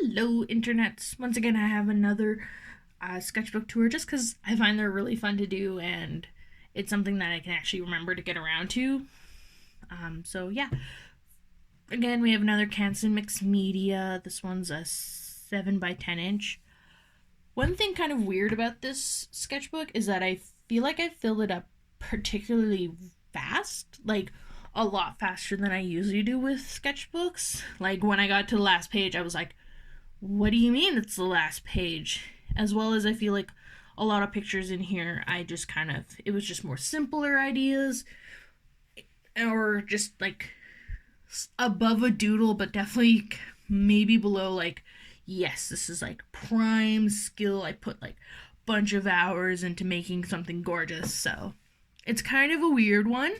Hello, internets. Once again, I have another sketchbook tour just because I find they're really fun to do and it's something that I can actually remember to get around to. Yeah. Again, we have another Canson Mixed Media. This one's a 7 by 10 inch. One thing kind of weird about this sketchbook is that I feel like I filled it up particularly fast. Like, a lot faster than I usually do with sketchbooks. Like, when I got to the last page, I was like, what do you mean it's the last page? As well as I feel like a lot of pictures in here, I just kind of, it was just more simpler ideas, or just like above a doodle, but definitely maybe below, like, yes, this is like prime skill. I put like bunch of hours into making something gorgeous. So it's kind of a weird one.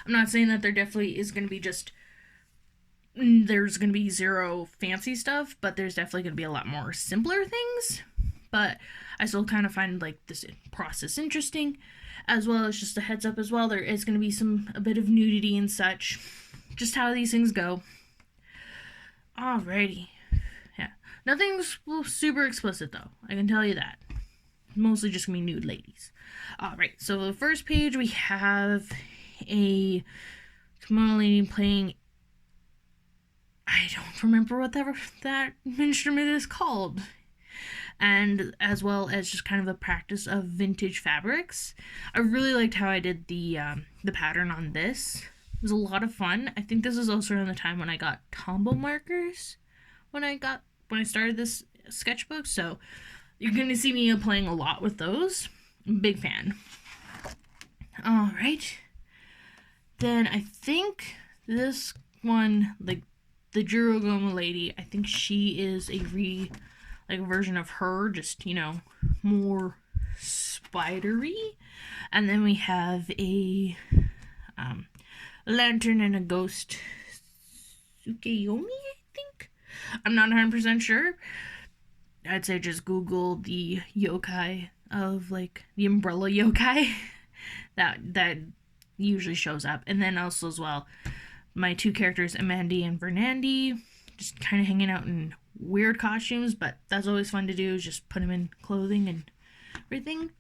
I'm not saying that there definitely is going to be just there's going to be zero fancy stuff, but there's definitely going to be a lot more simpler things. But I still kind of find like this process interesting, as well as just a heads up as well. There is going to be a bit of nudity and such, just how these things go. Alrighty, yeah, nothing's super explicit though. I can tell you that. Mostly just gonna be nude ladies. Alright, so the first page we have a kimono lady playing. I don't remember what that instrument is called. And as well as just kind of a practice of vintage fabrics. I really liked how I did the pattern on this. It was a lot of fun. I think this was also around the time when I got Tombow markers when I started this sketchbook. So you're gonna see me playing a lot with those. Big fan. All right. Then I think this one, like the Jurogoma lady, I think she is a version of her, just, more spidery. And then we have a lantern and a ghost, Tsukiyomi, I think. I'm not 100% sure. I'd say just Google the yokai of, like, the umbrella yokai. that usually shows up. And then also as well, my two characters, Amandi and Vernandi, just kind of hanging out in weird costumes, but that's always fun to do, is just put them in clothing and everything.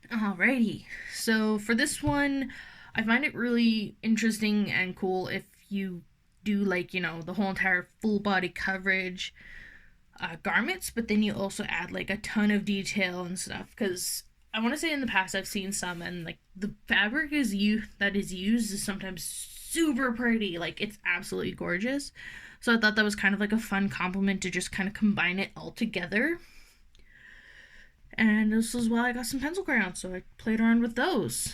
Alrighty, so for this one, I find it really interesting and cool if you do, like, the whole entire full body coverage garments, but then you also add like a ton of detail and stuff, because I want to say in the past I've seen some, and like the fabric that is used is sometimes super pretty. Like, it's absolutely gorgeous. So I thought that was kind of like a fun compliment to just kind of combine it all together. And this was why I got some pencil crayons, so I played around with those.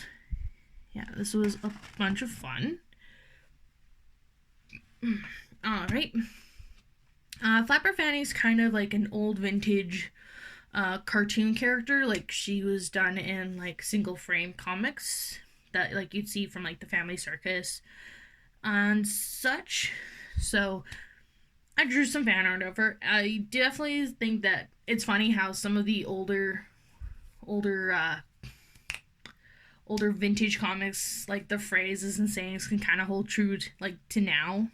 Yeah, this was a bunch of fun. Alright. Flapper Fanny's kind of like an old vintage cartoon character. Like, she was done in like single frame comics that like you'd see from like the Family Circus and such. So I drew some fan art of her. I definitely think that it's funny how some of the older vintage comics, like the phrases and sayings, can kind of hold true to now.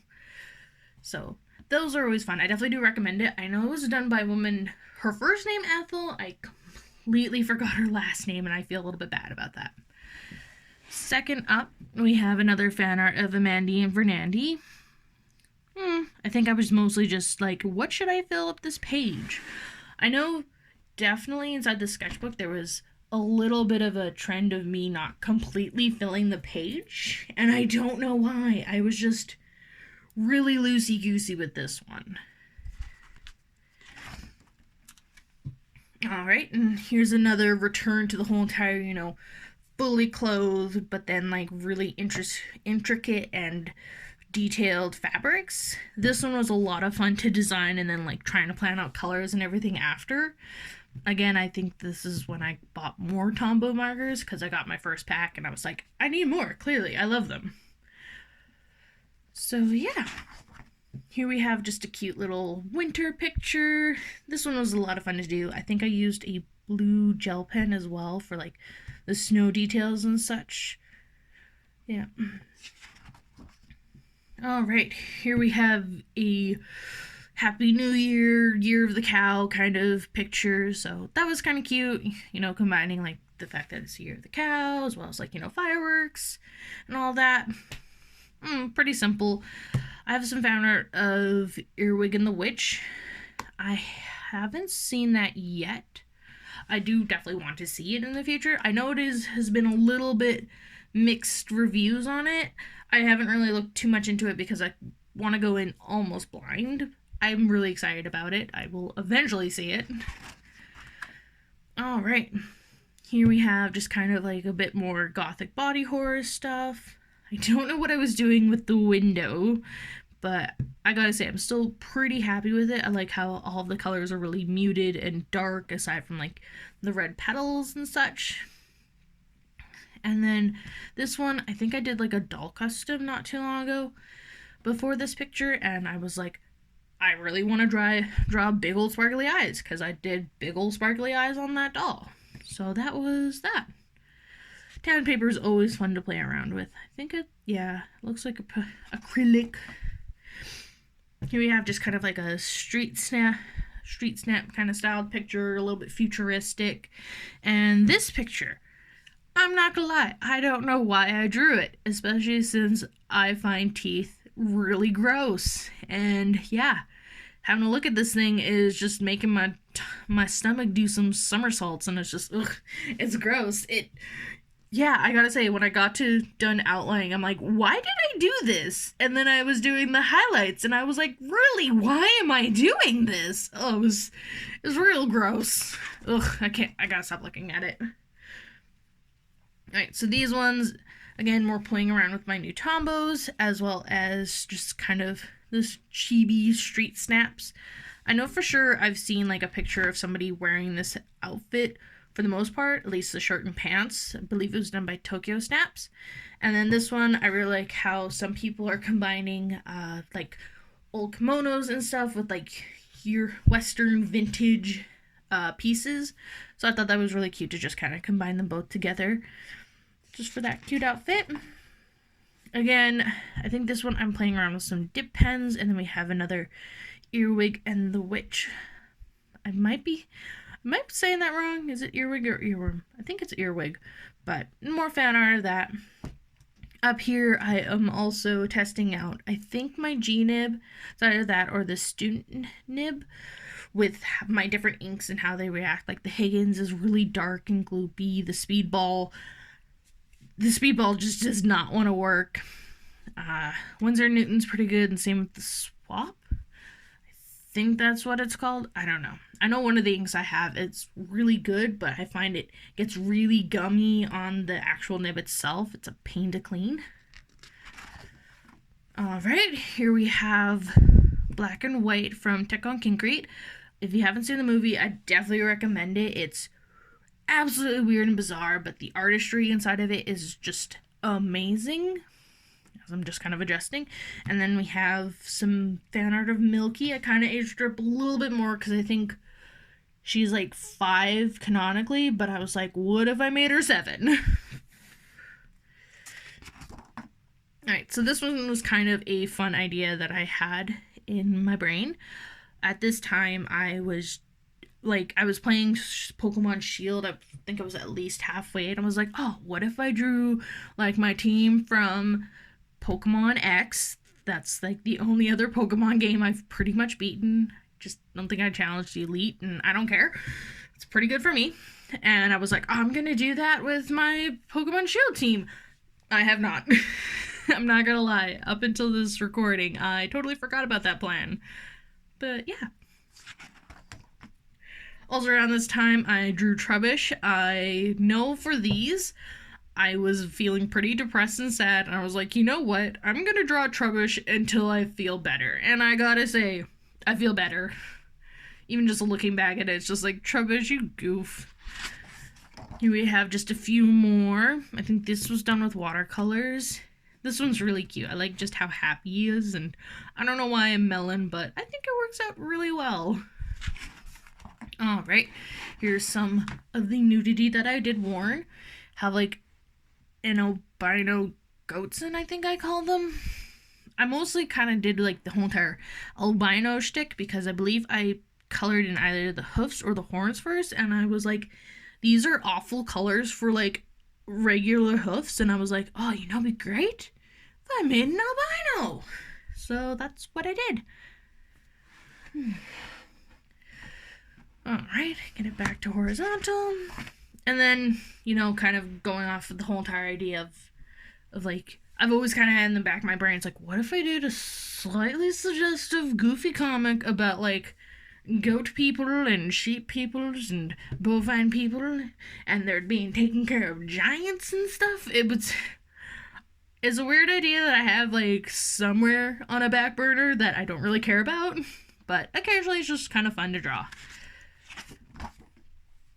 So those are always fun. I definitely do recommend it. I know it was done by a woman. Her first name Ethel. I completely forgot her last name, and I feel a little bit bad about that. Second up, we have another fan art of Amandi and Vernandi. I think I was mostly just like, what should I fill up this page? I know definitely inside the sketchbook there was a little bit of a trend of me not completely filling the page, and I don't know why. I was just really loosey-goosey with this one. Alright, and here's another return to the whole entire, fully clothed, but then like really intricate and detailed fabrics. This one was a lot of fun to design, and then like trying to plan out colors and everything after. Again, I think this is when I bought more Tombow markers, because I got my first pack and I was like, I need more. Clearly, I love them. So yeah, here we have just a cute little winter picture. This one was a lot of fun to do. I think I used a blue gel pen as well for like the snow details and such. Yeah. Alright, here we have a Happy New Year, Year of the Cow kind of picture. So that was kind of cute, combining like the fact that it's the Year of the Cow as well as like, fireworks and all that. Pretty simple. I have some fan art of Earwig and the Witch. I haven't seen that yet. I do definitely want to see it in the future. I know has been a little bit mixed reviews on it. I haven't really looked too much into it because I want to go in almost blind. I'm really excited about it. I will eventually see it. All right. Here we have just kind of like a bit more gothic body horror stuff. I don't know what I was doing with the window, but I gotta say, I'm still pretty happy with it. I like how all of the colors are really muted and dark, aside from like the red petals and such. And then this one, I think I did like a doll custom not too long ago before this picture, and I was like, I really want to draw big old sparkly eyes, because I did big old sparkly eyes on that doll. So that was that. Tan paper is always fun to play around with. I think it looks like acrylic. Here we have just kind of like a street snap kind of styled picture, a little bit futuristic. And this picture, I'm not gonna lie, I don't know why I drew it, especially since I find teeth really gross. And yeah, having a look at this thing is just making my stomach do some somersaults, and it's just, it's gross. I gotta say, when I got to done outlining, I'm like, why did I do this? And then I was doing the highlights, and I was like, really, why am I doing this? Oh, it was real gross. I gotta stop looking at it. Alright, so these ones, again, more playing around with my new Tombos, as well as just kind of this chibi street snaps. I know for sure I've seen like a picture of somebody wearing this outfit for the most part, at least the shirt and pants. I believe it was done by Tokyo Snaps. And then this one, I really like how some people are combining like old kimonos and stuff with like your Western vintage pieces. So I thought that was really cute to just kind of combine them both together just for that cute outfit. Again, I think this one I'm playing around with some dip pens, and then we have another Earwig and the Witch. I might be saying that wrong. Is it Earwig or Earworm? I think it's Earwig, but more fan art of that. Up here, I am also testing out, I think, my G-nib, it's either that or the student nib, with my different inks and how they react. Like the Higgins is really dark and gloopy. The Speedball just does not want to work. Winsor Newton's pretty good, and same with the Swap. I think that's what it's called. I don't know. I know one of the inks I have, it's really good, but I find it gets really gummy on the actual nib itself. It's a pain to clean. Alright, here we have Black and White from Tekken Concrete. If you haven't seen the movie, I definitely recommend it. It's absolutely weird and bizarre, but the artistry inside of it is just amazing. As I'm just kind of adjusting. And then we have some fan art of Milky. I kind of aged her up a little bit more because I think she's like 5 canonically, but I was like, what if I made her 7? Alright, so this one was kind of a fun idea that I had in my brain. At this time, I was playing Pokemon Shield. I think I was at least halfway, and I was like, oh, what if I drew like my team from Pokemon X? That's like the only other Pokemon game I've pretty much beaten. Just don't think I challenged the Elite, and I don't care. It's pretty good for me. And I was like, I'm gonna do that with my Pokemon Shield team. I have not. I'm not gonna lie. Up until this recording, I totally forgot about that plan. But yeah. Also around this time, I drew Trubbish. I know for these, I was feeling pretty depressed and sad, and I was like, you know what? I'm gonna draw Trubbish until I feel better. And I gotta say, I feel better. Even just looking back at it, it's just like, Trubbish, you goof. Here we have just a few more. I think this was done with watercolors. This one's really cute. I like just how happy he is, and I don't know why I'm melon, but I think it works out really well. Alright, here's some of the nudity that I did warn. Have like an albino goatson, I think I call them. I mostly kind of did like the whole entire albino shtick because I believe I colored in either the hoofs or the horns first, and I was like, these are awful colors for like regular hoofs, and I was like, oh, you know, it'd be great if I made an albino. So that's what I did. Alright, get it back to horizontal. And then, you know, kind of going off of the whole entire idea of like, I've always kind of had in the back of my brain, it's like, what if I did a slightly suggestive, goofy comic about like goat people and sheep peoples and bovine people, and they're being taken care of giants and stuff? It's a weird idea that I have like somewhere on a back burner that I don't really care about, but occasionally it's just kind of fun to draw.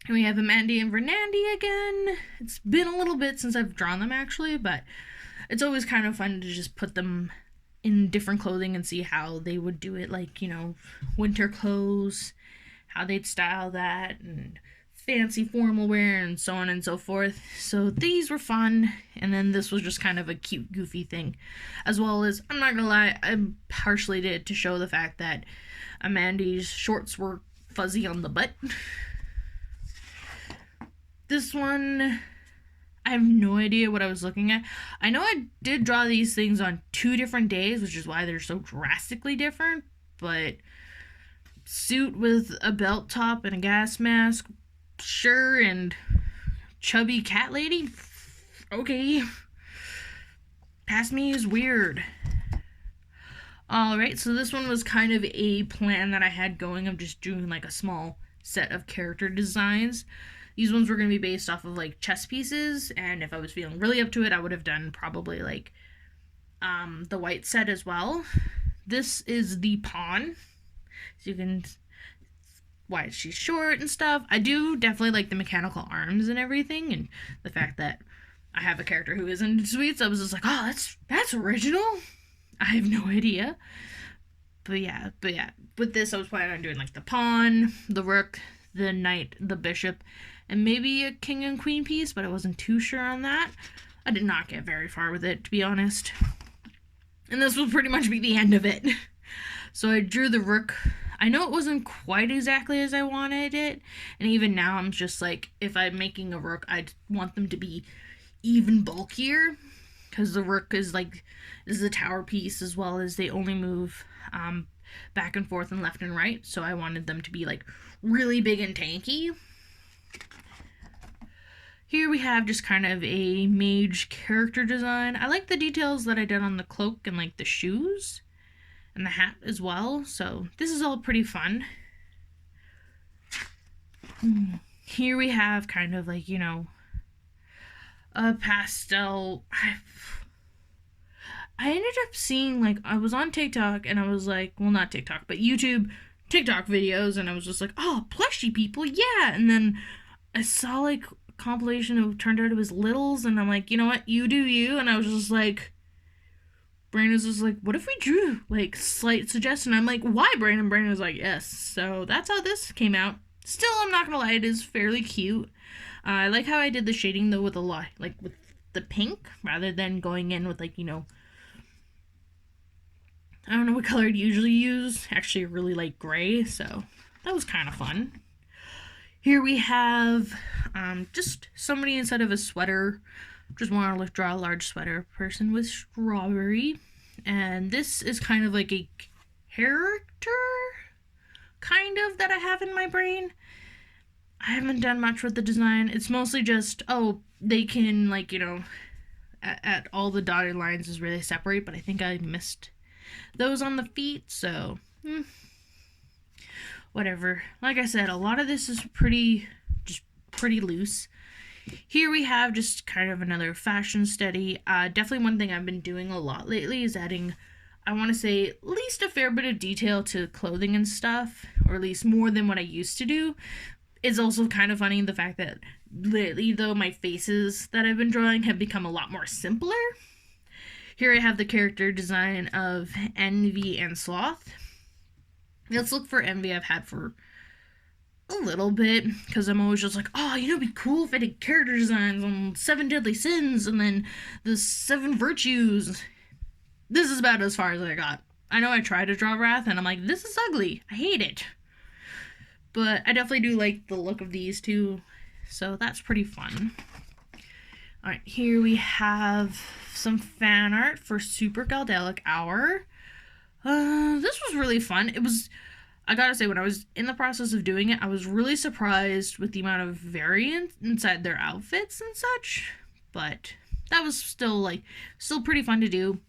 And we have Amendia and Vernandi again. It's been a little bit since I've drawn them actually, but it's always kind of fun to just put them in different clothing and see how they would do it, like, you know, winter clothes, how they'd style that, and fancy formal wear, and so on and so forth. So these were fun, and then this was just kind of a cute, goofy thing. As well as, I'm not gonna lie, I partially did to show the fact that Amandi's shorts were fuzzy on the butt. This one, I have no idea what I was looking at. I know I did draw these things on 2 different days, which is why they're so drastically different, but suit with a belt top and a gas mask, sure, and chubby cat lady? Okay. Past me is weird. Alright, so this one was kind of a plan that I had going of just doing like a small set of character designs. These ones were going to be based off of like chess pieces, and if I was feeling really up to it, I would have done probably like the white set as well. This is the pawn, so you can, why she's short and stuff. I do definitely like the mechanical arms and everything, and the fact that I have a character who is into sweets. I was just like, oh, that's original. I have no idea. But yeah, with this I was planning on doing like the pawn, the rook, the knight, the bishop, and maybe a king and queen piece, but I wasn't too sure on that. I did not get very far with it, to be honest. And this will pretty much be the end of it. So I drew the rook. I know it wasn't quite exactly as I wanted it, and even now I'm just like, if I'm making a rook, I'd want them to be even bulkier, because the rook is the tower piece, as well as they only move back and forth and left and right, so I wanted them to be like really big and tanky. Here we have just kind of a mage character design. I like the details that I did on the cloak and like the shoes and the hat as well, so this is all pretty fun. Here we have kind of like, you know, a pastel. I ended up seeing, like, I was on TikTok and I was like, well, not TikTok, but YouTube TikTok videos, and I was just like, oh, plushy people, yeah. And then I saw like a compilation of, turned out it was Littles, and I'm like, you know what, you do you. And I was just like, Brandon was just like, what if we drew like slight suggestion? I'm like, why, Brandon? Brandon was like, yes. So that's how this came out. Still, I'm not gonna lie, it is fairly cute. I like how I did the shading though with a lot, like with the pink, rather than going in with like, you know, I don't know what color I'd usually use. Actually, I really like gray, so that was kind of fun. Here we have just somebody instead of a sweater. Just want to draw a large sweater person with strawberry. And this is kind of like a character, kind of, that I have in my brain. I haven't done much with the design. It's mostly just, oh, they can, like, you know, at all the dotted lines is where they separate, but I think I missed those on the feet, so whatever. Like I said, a lot of this is pretty loose. Here we have just kind of another fashion study. Definitely one thing I've been doing a lot lately is adding, I want to say, at least a fair bit of detail to clothing and stuff, or at least more than what I used to do. It's also kind of funny the fact that lately, though, my faces that I've been drawing have become a lot more simpler. Here I have the character design of Envy and Sloth. Let's look for Envy. I've had for a little bit, because I'm always just like, oh, you know, it'd be cool if I did character designs on 7 deadly sins and then the 7 virtues. This is about as far as I got. I know I tried to draw Wrath, and I'm like, this is ugly. I hate it. But I definitely do like the look of these two, so that's pretty fun. Alright, here we have some fan art for Super Galdelic Hour. This was really fun. I gotta say, when I was in the process of doing it, I was really surprised with the amount of variance inside their outfits and such. But that was still pretty fun to do.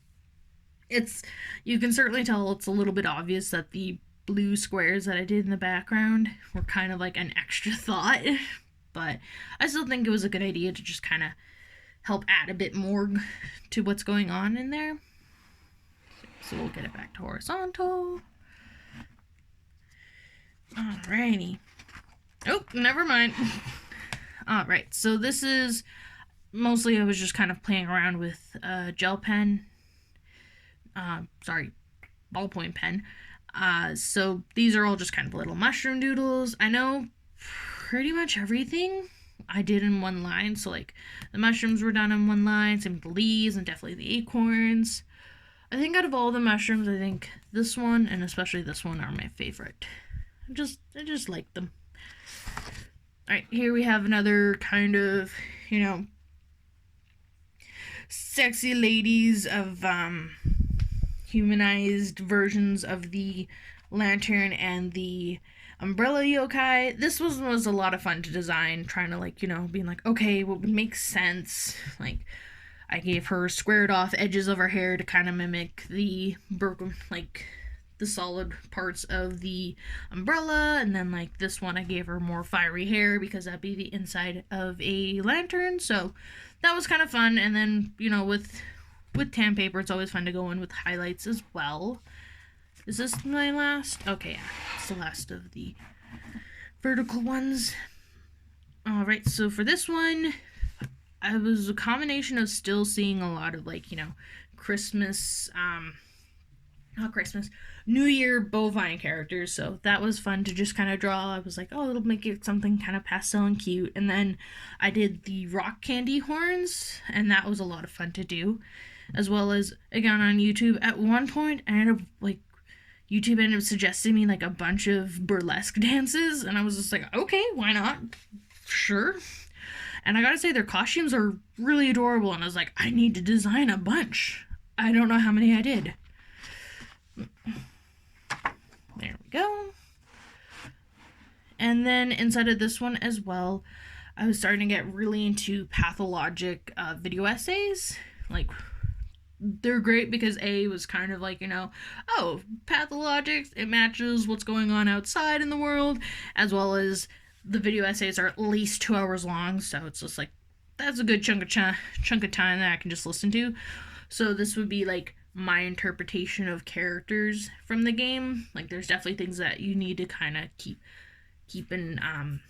You can certainly tell it's a little bit obvious that the blue squares that I did in the background were kind of like an extra thought. But I still think it was a good idea to just kind of help add a bit more to what's going on in there. So we'll get it back to horizontal. Alrighty. Oh, never mind. Alright, so this is mostly I was just kind of playing around with gel pen. Ballpoint pen. So these are all just kind of little mushroom doodles. I know pretty much everything I did in one line. So like the mushrooms were done in one line, same with the leaves and definitely the acorns. I think out of all the mushrooms, I think this one and especially this one are my favorite. I just like them. Alright, here we have another kind of, sexy ladies of humanized versions of the lantern and the umbrella yokai. This was a lot of fun to design, trying to being like, okay, what would make sense? Like, I gave her squared off edges of her hair to kind of mimic the broken, the solid parts of the umbrella, and then this one I gave her more fiery hair because that'd be the inside of a lantern. So that was kind of fun. And then with tan paper, it's always fun to go in with highlights as well. Is this my last? Okay, yeah, it's the last of the vertical ones. Alright, so for this one, I was a combination of still seeing a lot of Christmas, not Christmas, New Year bovine characters, so that was fun to just kind of draw. I was like, oh, it'll make it something kind of pastel and cute. And then I did the rock candy horns, and that was a lot of fun to do. As well as, again, on YouTube, at one point, YouTube ended up suggesting me, a bunch of burlesque dances, and I was just like, okay, why not? Sure. And I gotta say, their costumes are really adorable, and I was like, I need to design a bunch. I don't know how many I did. There we go. And then inside of this one as well, I was starting to get really into pathologic video essays. They're great because A was kind of oh, pathologics, it matches what's going on outside in the world, as well as the video essays are at least 2 hours long, so it's just that's a good chunk of time that I can just listen to. So this would be my interpretation of characters from the game. There's definitely things that you need to kind of keep in mind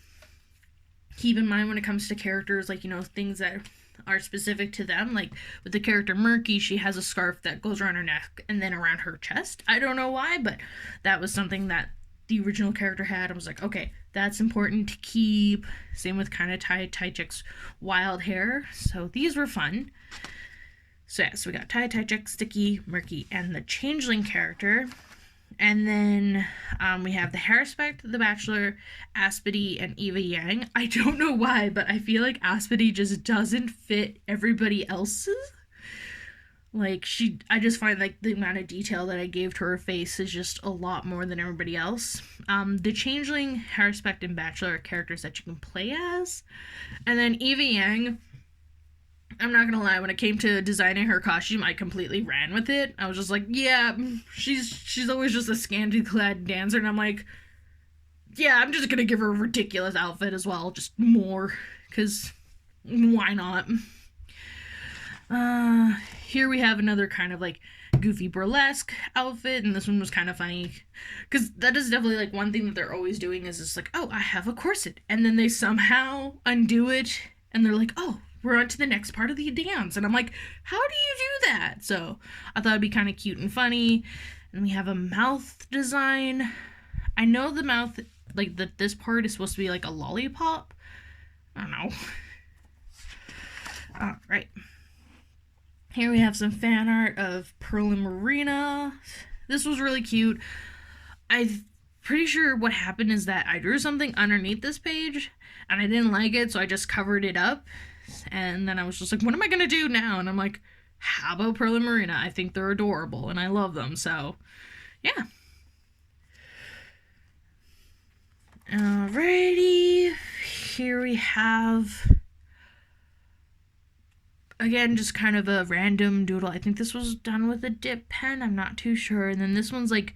when it comes to characters, things that are specific to them. With the character Murky, she has a scarf that goes around her neck and then around her chest. I don't know why, but that was something that the original character had. I was like, okay, that's important to keep. Same with kind of Tai-Chick's wild hair. So these were fun. So yeah, so we got Tai-Chick, Sticky, Murky, and the Changeling character. And then we have the Haruspeck, the Bachelor, Aspity, and Eva Yang. I don't know why, but I feel like Aspity just doesn't fit everybody else's. I just find the amount of detail that I gave to her face is just a lot more than everybody else. The Changeling, Haruspeck, and Bachelor are characters that you can play as. And then Eva Yang, I'm not gonna lie, when it came to designing her costume, I completely ran with it. I was just like, yeah, she's always just a scantily clad dancer, and I'm like, yeah, I'm just gonna give her a ridiculous outfit as well, just more, because why not? Here we have another kind of goofy burlesque outfit, and this one was kind of funny, because that is definitely one thing that they're always doing is just oh, I have a corset, and then they somehow undo it, and they're like, oh, we're on to the next part of the dance. And I'm like, how do you do that? So I thought it'd be kind of cute and funny. And we have a mouth design. I know the mouth, this part is supposed to be a lollipop. I don't know. All right. Here we have some fan art of Pearl and Marina. This was really cute. I'm pretty sure what happened is that I drew something underneath this page and I didn't like it, so I just covered it up. And then I was just like, what am I going to do now? And I'm like, how about Pearl and Marina? I think they're adorable and I love them. So, yeah. Alrighty. Here we have, again, just kind of a random doodle. I think this was done with a dip pen. I'm not too sure. And then this one's like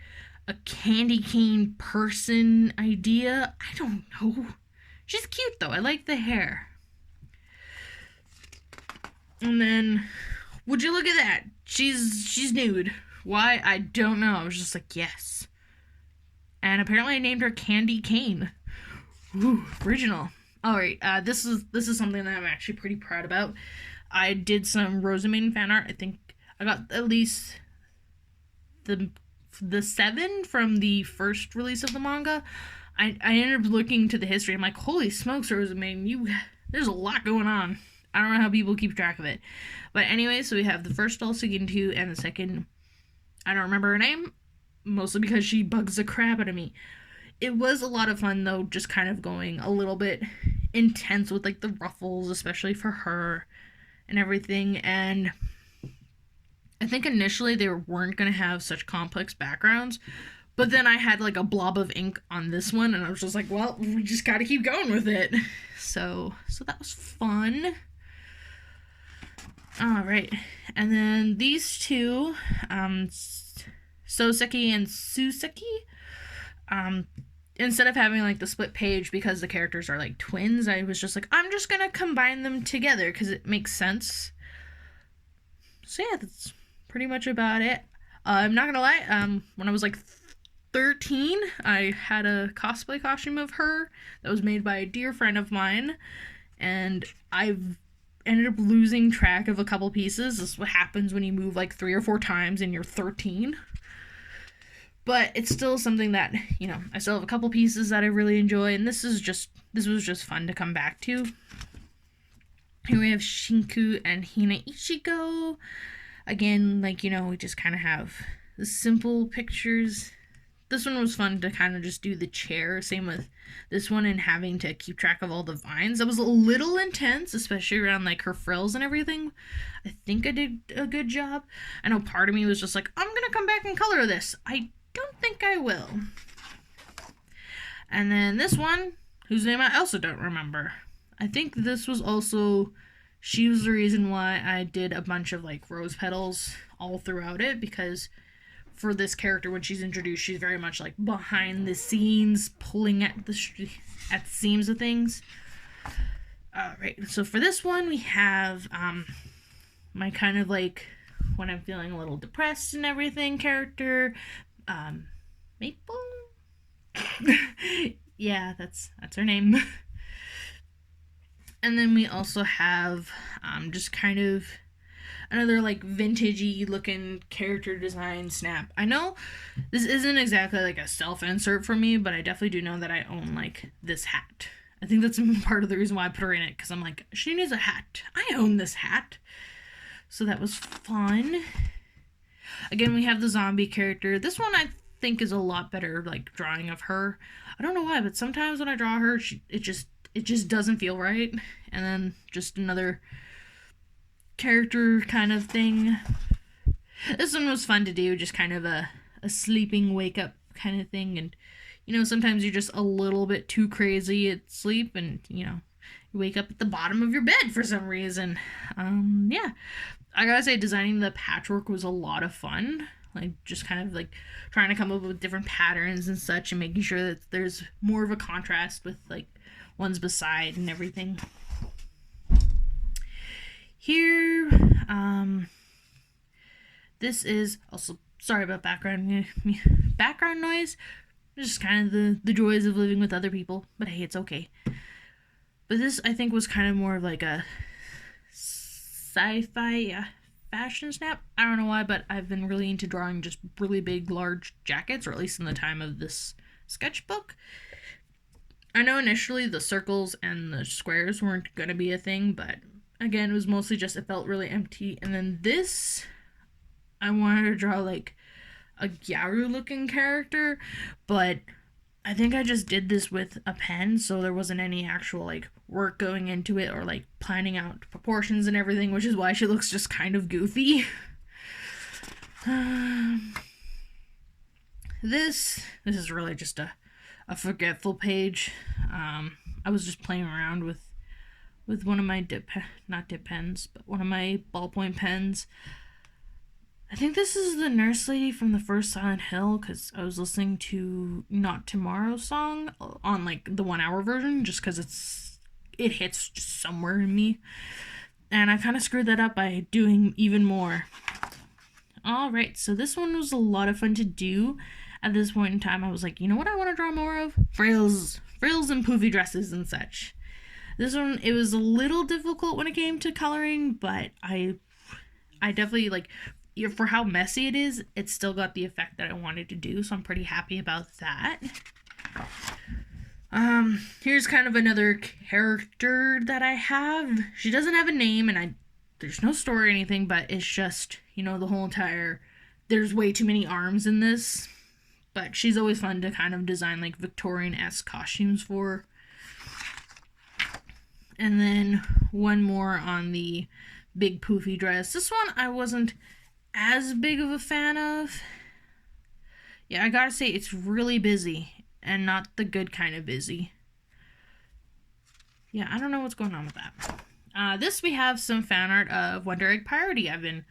a candy cane person idea. I don't know. She's cute though. I like the hair. And then, would you look at that? She's nude. Why? I don't know. I was just like, yes. And apparently I named her Candy Cane. Ooh, original. Alright, this is something that I'm actually pretty proud about. I did some Rosamund fan art. I think I got at least the 7 from the first release of the manga. I ended up looking to the history. I'm like, holy smokes, Rosamund, there's a lot going on. I don't know how people keep track of it. But anyway, so we have the first doll Suginto and the second, I don't remember her name, mostly because she bugs the crap out of me. It was a lot of fun though, just kind of going a little bit intense with like the ruffles, especially for her and everything. And I think initially they weren't going to have such complex backgrounds, but then I had like a blob of ink on this one and I was just like, well, we just got to keep going with it. So that was fun. All right. And then these two, Soseki and Suseki, instead of having like the split page because the characters are like twins, I was just like, I'm just gonna combine them together because it makes sense. So yeah, that's pretty much about it. I'm not gonna lie, when I was like 13, I had a cosplay costume of her that was made by a dear friend of mine, and I've ended up losing track of a couple pieces. This is what happens when you move like 3 or 4 times and you're 13. But it's still something that, I still have a couple pieces that I really enjoy, and this was just fun to come back to. Here we have Shinku and Hina Ichigo. Again, we just kind of have the simple pictures. This one was fun to kind of just do the chair. Same with this one and having to keep track of all the vines. That was a little intense, especially around like her frills and everything. I think I did a good job. I know part of me was just like, I'm going to come back and color this. I don't think I will. And then this one, whose name I also don't remember. I think this was also, she was the reason why I did a bunch of like rose petals all throughout it, because for this character, when she's introduced, she's very much like behind the scenes, pulling at the seams of things. Alright, so for this one, we have my kind of like when I'm feeling a little depressed and everything character, Maple? Yeah, that's her name. And then we also have just kind of another like vintagey looking character design snap. I know this isn't exactly like a self-insert for me, but I definitely do know that I own like this hat. I think that's part of the reason why I put her in it, because I'm like, she needs a hat. I own this hat. So that was fun. Again, we have the zombie character. This one I think is a lot better like drawing of her. I don't know why, but sometimes when I draw her, it just doesn't feel right. And then just another character kind of thing. This one was fun to do, just kind of a sleeping wake up kind of thing. And sometimes you're just a little bit too crazy at sleep, and you wake up at the bottom of your bed for some reason. Yeah, I gotta say, designing the patchwork was a lot of fun. Like just kind of like trying to come up with different patterns and such, and making sure that there's more of a contrast with like ones beside and everything. Here, this is also, sorry about background noise. Just kind of the joys of living with other people, but hey, it's okay. But this, I think, was kind of more of like a sci-fi fashion snap. I don't know why, but I've been really into drawing just really big, large jackets, or at least in the time of this sketchbook. I know initially the circles and the squares weren't going to be a thing, but again, it was mostly just, it felt really empty. And then this, I wanted to draw like a Gyaru looking character, but I think I just did this with a pen, so there wasn't any actual like work going into it or like planning out proportions and everything, which is why she looks just kind of goofy. This is really just a forgetful page. I was just playing around with one of my not dip pens, but one of my ballpoint pens. I think this is the nurse lady from the first Silent Hill, because I was listening to Not Tomorrow's song on like the 1 hour version, just because it hits just somewhere in me. And I kind of screwed that up by doing even more. Alright, so this one was a lot of fun to do. At this point in time, I was like, you know what I want to draw more of? Frills and poofy dresses and such. This one, it was a little difficult when it came to coloring, but I definitely, like, for how messy it is, it still got the effect that I wanted to do, so I'm pretty happy about that. Here's kind of another character that I have. She doesn't have a name, and there's no story or anything, but it's just, you know, the whole entire, there's way too many arms in this, but she's always fun to kind of design, like, Victorian-esque costumes for. And then one more on the big poofy dress. This one I wasn't as big of a fan of. Yeah, I gotta say, it's really busy, and not the good kind of busy. Yeah, I don't know what's going on with that. This we have some fan art of Wonder Egg Priority. I'm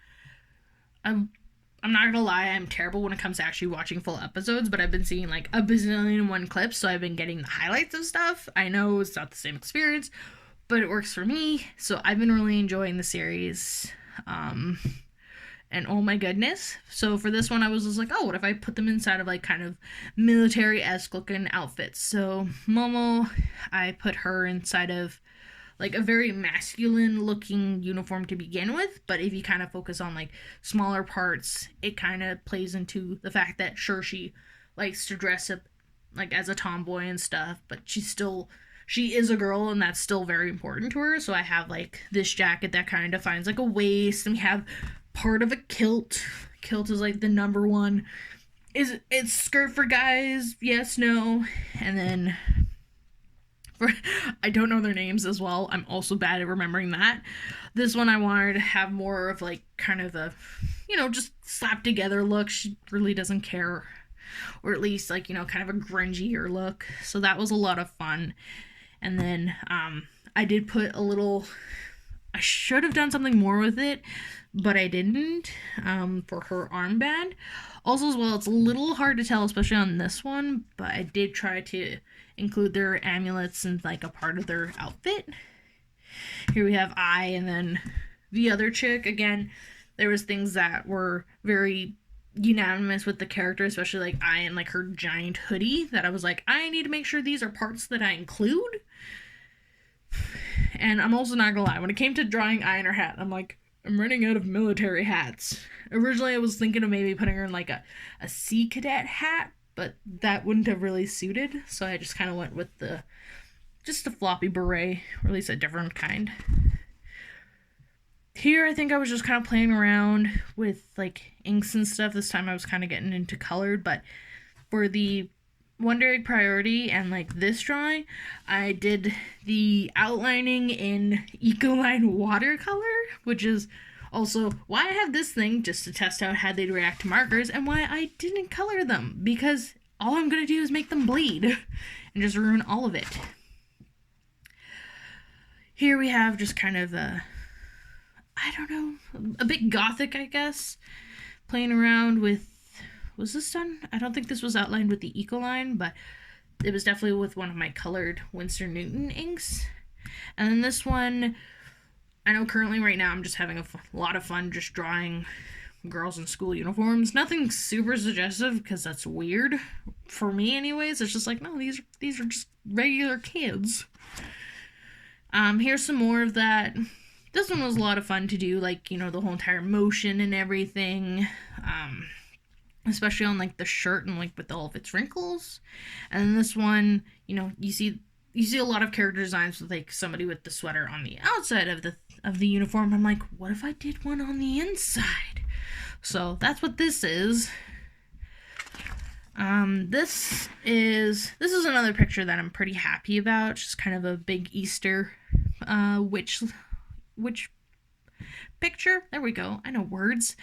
not gonna lie, I'm terrible when it comes to actually watching full episodes, but I've been seeing like a bazillion and one clips, so I've been getting the highlights of stuff. I know it's not the same experience, but it works for me, so I've been really enjoying the series. And oh my goodness. So for this one, I was just like, oh, what if I put them inside of like kind of military-esque looking outfits? So Momo, I put her inside of like a very masculine looking uniform to begin with, but if you kind of focus on like smaller parts, it kind of plays into the fact that sure, she likes to dress up like as a tomboy and stuff, but she is a girl, and that's still very important to her. So I have like this jacket that kind of defines like a waist, and we have part of a kilt. Kilt is like the number one. It's skirt for guys? Yes, no. And then I don't know their names as well. I'm also bad at remembering that. This one I wanted to have more of like kind of a, you know, just slapped together look. She really doesn't care. Or at least like, you know, kind of a grungier look. So that was a lot of fun. And then I did put a little, I should have done something more with it, but I didn't, for her armband. Also as well, it's a little hard to tell, especially on this one, but I did try to include their amulets in like a part of their outfit. Here we have I, and then the other chick. Again, there was things that were very unanimous with the character, especially like I and like her giant hoodie, that I was like, I need to make sure these are parts that I include. And I'm also not gonna lie, when it came to drawing I in her hat, I'm like, I'm running out of military hats. Originally I was thinking of maybe putting her in like a sea cadet hat, but that wouldn't have really suited, so I just kind of went with just a floppy beret, or at least a different kind. Here I think I was just kind of playing around with like inks and stuff. This time I was kind of getting into colored, but for the Wonder Egg Priority and like this drawing, I did the outlining in Ecoline watercolor, which is also why I have this thing, just to test out how they'd react to markers, and why I didn't color them, because all I'm going to do is make them bleed and just ruin all of it. Here we have just kind of a bit gothic, I guess, playing around with, was this done? I don't think this was outlined with the Ecoline, but it was definitely with one of my colored Winsor Newton inks. And then this one, I know currently right now I'm just having a lot of fun just drawing girls in school uniforms. Nothing super suggestive, because that's weird for me anyways. It's just like, no, these are just regular kids. Here's some more of that. This one was a lot of fun to do, like, you know, the whole entire motion and everything, especially on like the shirt and like with all of its wrinkles. And then this one, you know, you see you see a lot of character designs with like somebody with the sweater on the outside of the uniform. I'm like, what if I did one on the inside? So that's what this is. This is another picture that I'm pretty happy about. Just kind of a big Easter witch picture. There we go. I know words.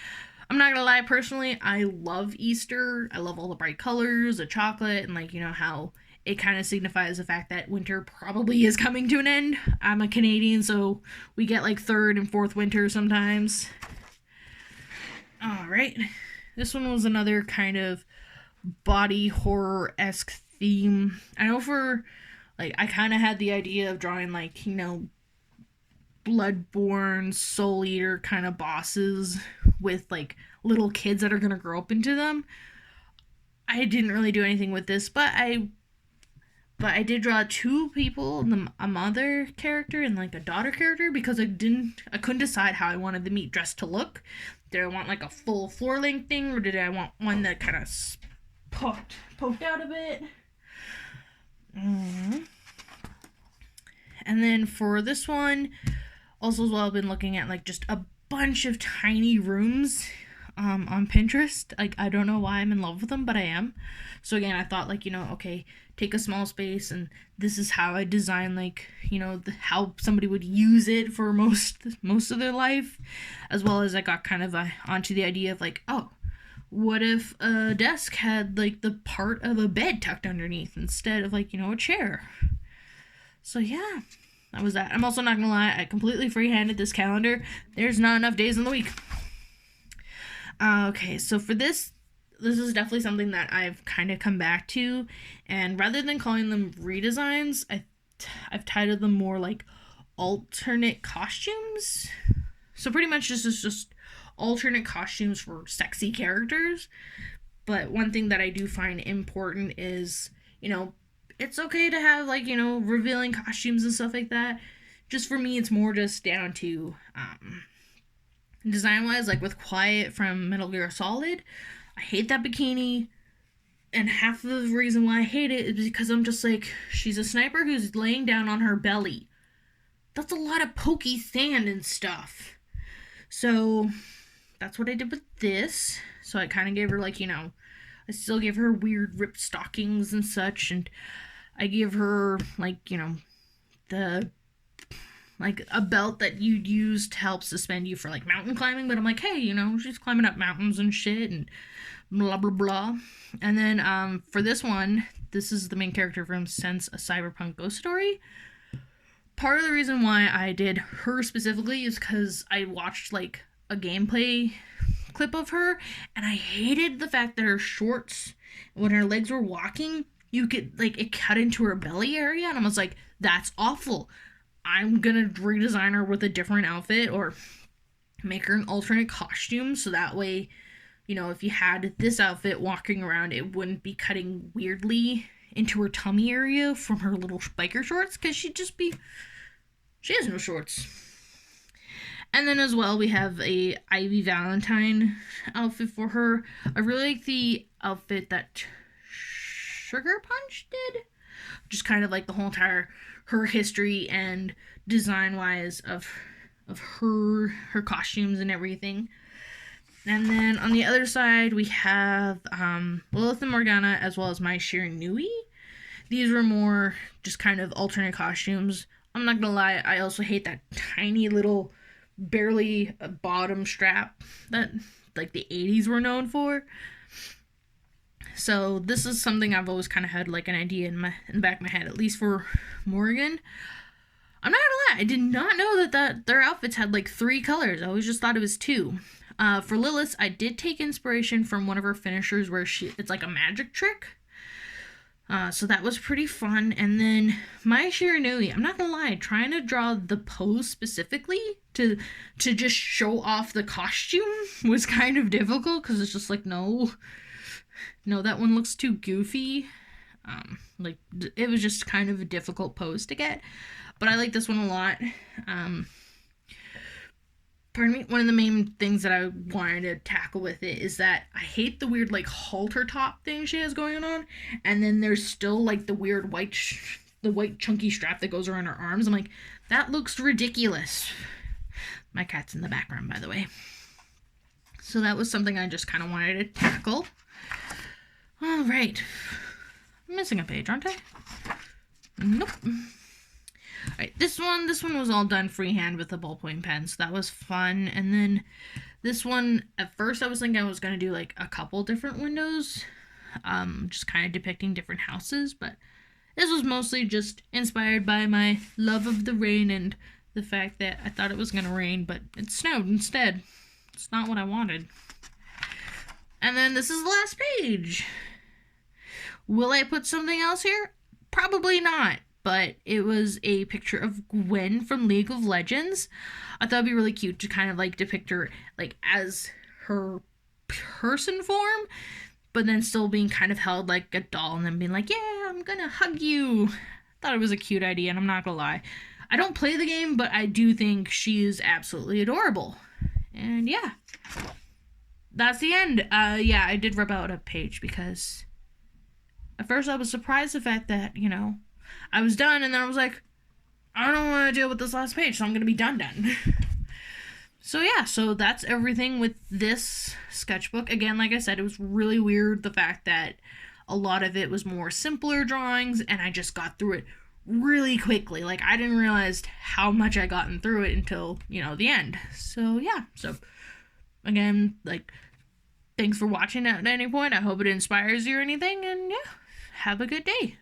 I'm not gonna lie, personally, I love Easter. I love all the bright colors, the chocolate, and like, you know, how it kind of signifies the fact that winter probably is coming to an end. I'm a Canadian, so we get like third and fourth winter sometimes. Alright. This one was another kind of body horror-esque theme. I know for, like, I kind of had the idea of drawing, like, you know, Bloodborne, Soul Eater kind of bosses with, like, little kids that are going to grow up into them. I didn't really do anything with this, but I did draw two people, a mother character and like a daughter character, because I couldn't decide how I wanted the meat dress to look. Did I want like a full floor length thing, or did I want one that kind of poked out a bit? And then for this one, also as well, I've been looking at like just a bunch of tiny rooms on Pinterest. Like, I don't know why I'm in love with them, but I am. So again, I thought, like, you know, okay, take a small space, and this is how I design, like, you know, how somebody would use it for most of their life, as well as I got kind of onto the idea of like, oh, what if a desk had like the part of a bed tucked underneath instead of like, you know, a chair? So yeah, that was that. I'm also not gonna lie, I completely freehanded this calendar. There's not enough days in the week. Okay, so for this is definitely something that I've kind of come back to, and rather than calling them redesigns, I've titled them more like alternate costumes. So pretty much this is just alternate costumes for sexy characters. But one thing that I do find important is, you know, it's okay to have, like, you know, revealing costumes and stuff like that. Just for me, it's more just down to design-wise, like with Quiet from Metal Gear Solid. I hate that bikini, and half of the reason why I hate it is because I'm just like, she's a sniper who's laying down on her belly. That's a lot of pokey sand and stuff. So that's what I did with this. So I kind of gave her, like, you know, I still gave her weird ripped stockings and such, and I give her, like, you know, like a belt that you'd use to help suspend you for like mountain climbing, but I'm like, hey, you know, she's climbing up mountains and shit and blah blah blah. And then for this one, this is the main character from Sense, a Cyberpunk Ghost Story. Part of the reason why I did her specifically is because I watched like a gameplay clip of her, and I hated the fact that her shorts, when her legs were walking, you could, like, it cut into her belly area, and I was like, that's awful. I'm gonna redesign her with a different outfit, or make her an alternate costume, so that way, you know, if you had this outfit walking around, it wouldn't be cutting weirdly into her tummy area from her little biker shorts, because she has no shorts. And then as well, we have a Ivy Valentine outfit for her. I really like the outfit that Sugar Punch did. Just kind of like the whole entire, her history and design-wise of her costumes and everything. And then on the other side, we have Lilith and Morgana, as well as Mai Shiranui. These were more just kind of alternate costumes. I'm not gonna lie, I also hate that tiny little, barely a bottom strap that like the 80s were known for. So this is something I've always kind of had like an idea in the back of my head, at least for Morgan. I'm not gonna lie, I did not know that their outfits had like 3 colors. I always just thought it was 2. For Lilith, I did take inspiration from one of her finishers where it's like a magic trick. So that was pretty fun. And then Mai Shiranui, I'm not gonna lie, trying to draw the pose specifically to just show off the costume was kind of difficult, because it's just like, no, that one looks too goofy. Like, it was just kind of a difficult pose to get. But I like this one a lot. Pardon me, one of the main things that I wanted to tackle with it is that I hate the weird, like, halter top thing she has going on, and then there's still, like, the weird white the white chunky strap that goes around her arms. I'm like, that looks ridiculous. My cat's in the background, by the way. So that was something I just kind of wanted to tackle. All right. I'm missing a page, aren't I? Nope. All right, this one was all done freehand with a ballpoint pen, so that was fun. And then this one, at first I was thinking I was going to do like a couple different windows, just kind of depicting different houses, but this was mostly just inspired by my love of the rain and the fact that I thought it was going to rain, but it snowed instead. It's not what I wanted. And then this is the last page. Will I put something else here? Probably not, but it was a picture of Gwen from League of Legends. I thought it'd be really cute to kind of like depict her like as her person form, but then still being kind of held like a doll and then being like, yeah, I'm gonna hug you. Thought it was a cute idea, and I'm not gonna lie. I don't play the game, but I do think she is absolutely adorable. And yeah, that's the end. Yeah, I did rip out a page because at first I was surprised the fact that, you know, I was done, and then I was like, I don't want to deal with this last page, so I'm going to be done. So yeah, so that's everything with this sketchbook. Again, like I said, it was really weird the fact that a lot of it was more simpler drawings, and I just got through it really quickly. Like, I didn't realize how much I gotten through it until, you know, the end. So yeah, so again, like, thanks for watching at any point. I hope it inspires you or anything, and yeah, have a good day.